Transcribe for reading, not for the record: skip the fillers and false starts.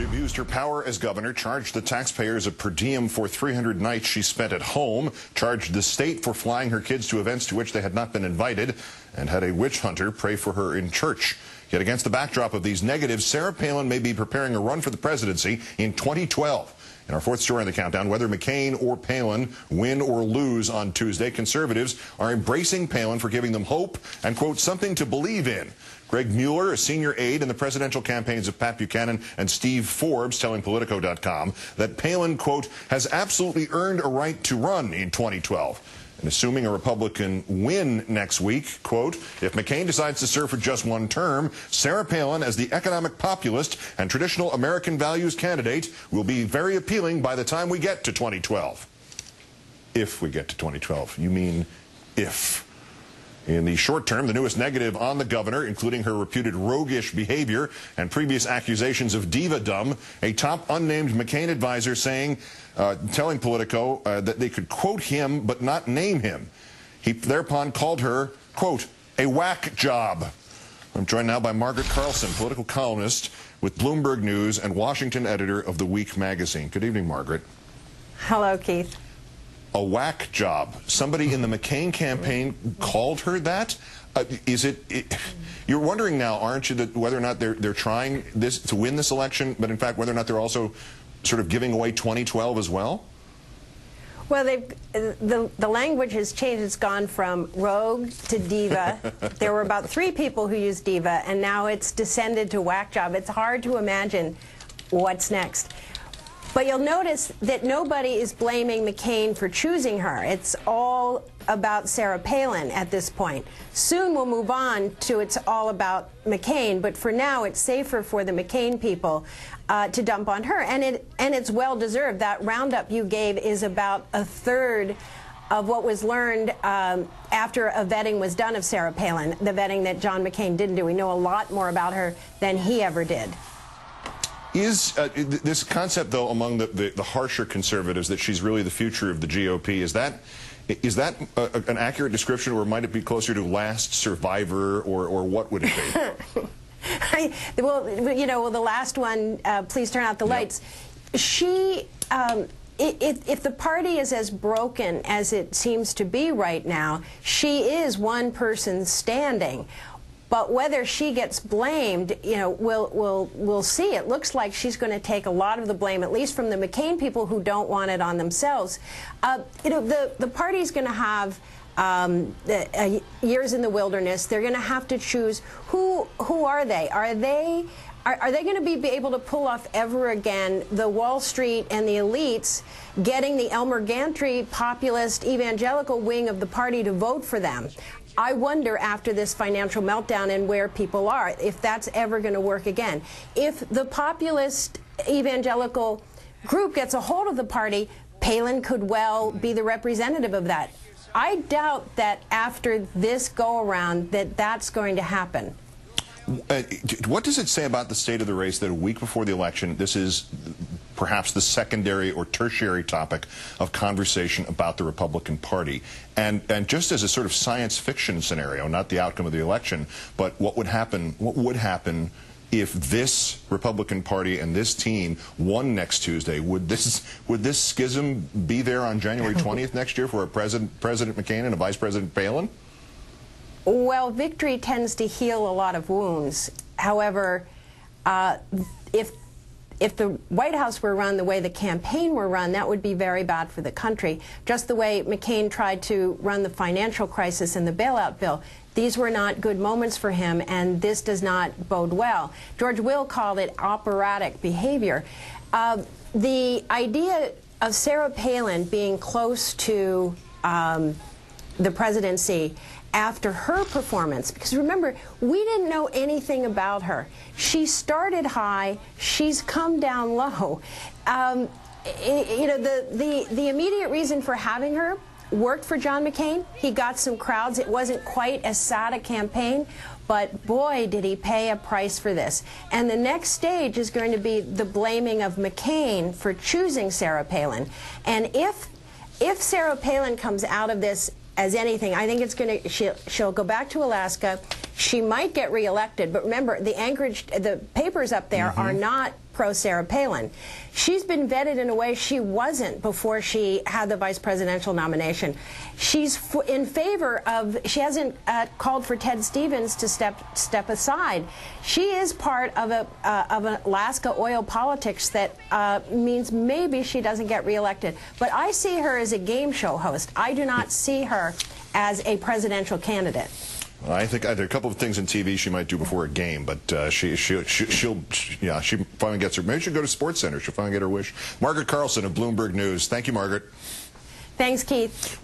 She abused her power as governor, charged the taxpayers a per diem for 300 nights she spent at home, charged the state for flying her kids to events to which they had not been invited, and had a witch hunter pray for her in church. Yet against the backdrop of these negatives, Sarah Palin may be preparing a run for the presidency in 2012. In our fourth story in the countdown, whether McCain or Palin win or lose on Tuesday, conservatives are embracing Palin for giving them hope and, quote, something to believe in. Greg Mueller, a senior aide in the presidential campaigns of Pat Buchanan and Steve Forbes, telling Politico.com that Palin, quote, has absolutely earned a right to run in 2012. And assuming a Republican win next week, quote, if McCain decides to serve for just one term, Sarah Palin, as the economic populist and traditional American values candidate, will be very appealing by the time we get to 2012. If we get to 2012. You mean if. In the short term, the newest negative on the governor, including her reputed roguish behavior and previous accusations of diva-dom, a top unnamed McCain advisor telling Politico that they could quote him but not name him. He thereupon called her, quote, a whack job. I'm joined now by Margaret Carlson, political columnist with Bloomberg News and Washington editor of The Week magazine. Good evening, Margaret. Hello, Keith. A whack job. Somebody in the McCain campaign called her that? You're wondering now, aren't you, that whether or not they're trying this to win this election, but in fact whether or not they're also sort of giving away 2012 as well? Well, the language has changed. It's gone from rogue to diva. There were about 3 people who used diva, and now it's descended to whack job. It's hard to imagine what's next. But you'll notice that nobody is blaming McCain for choosing her. It's all about Sarah Palin at this point. Soon we'll move on to it's all about McCain, but for now it's safer for the McCain people to dump on her. And it's well deserved. That roundup you gave is about a third of what was learned after a vetting was done of Sarah Palin, the vetting that John McCain didn't do. We know a lot more about her than he ever did. Is this concept, though, among the harsher conservatives that she's really the future of the GOP, is that an accurate description, or might it be closer to last survivor, or what would it be? Well, the last one, please turn out the lights. She, if the party is as broken as it seems to be right now, she is one person standing. But whether she gets blamed, we'll see. It looks like she's going to take a lot of the blame, at least from the McCain people who don't want it on themselves. The party's going to have years in the wilderness. They're going to have to choose who are they? Are they going to be able to pull off ever again the Wall Street and the elites getting the Elmer Gantry populist evangelical wing of the party to vote for them? I wonder, after this financial meltdown and where people are, if that's ever going to work again. If the populist evangelical group gets a hold of the party, Palin could well be the representative of that. I doubt that after this go-around that that's going to happen. What does it say about the state of the race that a week before the election, this is perhaps the secondary or tertiary topic of conversation about the Republican Party? And just as a sort of science fiction scenario, not the outcome of the election, but what would happen if this Republican Party and this team won next Tuesday? Would this schism be there on January 20th next year for a President McCain and a Vice President Palin? Well, victory tends to heal a lot of wounds. However, if the White House were run the way the campaign were run, that would be very bad for the country. Just the way McCain tried to run the financial crisis and the bailout bill. These were not good moments for him, and this does not bode well. George Will called it operatic behavior. The idea of Sarah Palin being close to the presidency after her performance, because remember, we didn't know anything about her. She started high, she's come down low. The immediate reason for having her worked for John McCain. He got some crowds. It wasn't quite as sad a campaign, but boy, did he pay a price for this. And the next stage is going to be the blaming of McCain for choosing Sarah Palin. And if Sarah Palin comes out of this as anything, I think it's going to, she'll go back to Alaska. She might get reelected, but remember, the papers up there are not pro-Sarah Palin. She's been vetted in a way she wasn't before she had the vice presidential nomination. She's in favor of, she hasn't called for Ted Stevens to step aside. She is part of an Alaska oil politics that means maybe she doesn't get reelected. But I see her as a game show host. I do not see her as a presidential candidate. I think there are a couple of things in TV she might do before a game, but she finally gets her. Maybe she'll go to Sports Center. She'll finally get her wish. Margaret Carlson of Bloomberg News. Thank you, Margaret. Thanks, Keith.